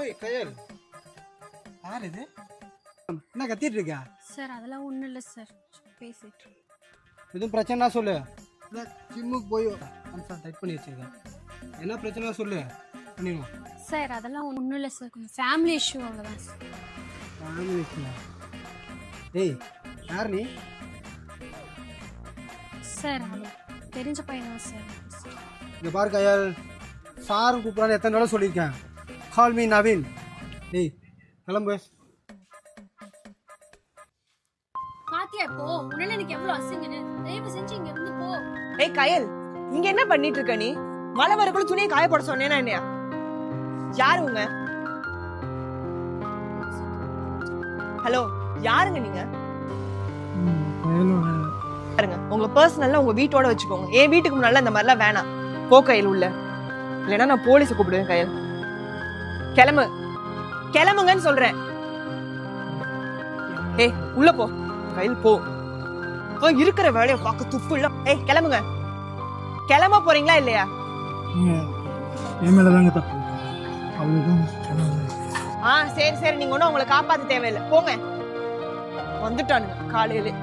ஓய் கயல், யார் இது? என்ன கத்திட்டு இருக்கா? சார் அதெல்லாம் ஒன்றும் இல்லை சார், பேசிட்டு. எதுவும் பிரச்சனை சொல்லு. ஜிம்முக்கு போய் டைட் பண்ணி வச்சிருக்கேன். என்ன பிரச்சனை சொல்லு, பண்ணிடுவோம். சார் அதெல்லாம் ஒன்றும் இல்லை சார், கொஞ்சம் ஃபேமிலி இஷ்யூ அவ்வளோதான் சார். Family issue? ஏய் யார் நீ? சார் அது தெரிஞ்ச பையன் தான் சார். இங்கே பாரு கயல், சார் கூப்பிட்றான்னு எத்தனை தடவை சொல்லியிருக்கேன். Call me Naveen. ஏய் கிளம்பு. பாத்தியா இப்போ உடனே எனக்கு எவ்வளவு அசிங்கன்னு, தயவு செஞ்சு இங்க இருந்து போ. ஏய் கயல், இங்க என்ன பண்ணிட்டு இருக்க நீ? மழை வரக்குள்ள துணியை காய போட சொன்னேனா என்னையா? யாரு உங்க? ஹலோ, யாருங்க நீங்க? பாருங்க, உங்க பர்சனல்ல உங்க வீட்டோட வச்சுக்கோங்க. என் வீட்டுக்கு முன்னால இந்த மாதிரிலாம் வேணாம். போ கயல் உள்ள, இல்லைன்னா நான் போலீஸை கூப்பிடுவேன். கயல் கிளம்பு, கிளம்புங்கன்னு சொல்றேன். ஏய் உள்ள போ கயல், போ. இருக்கிற வேலையை பார்க்க துப்பு இல்ல. ஏய் கிளம்புங்க. கிளம்ப போறீங்களா இல்லையா? சரி சரி, நீங்க ஒண்ணும் உங்களை காப்பாத்த தேவையில்லை, போங்க. வந்துட்டானுங்க காலையில.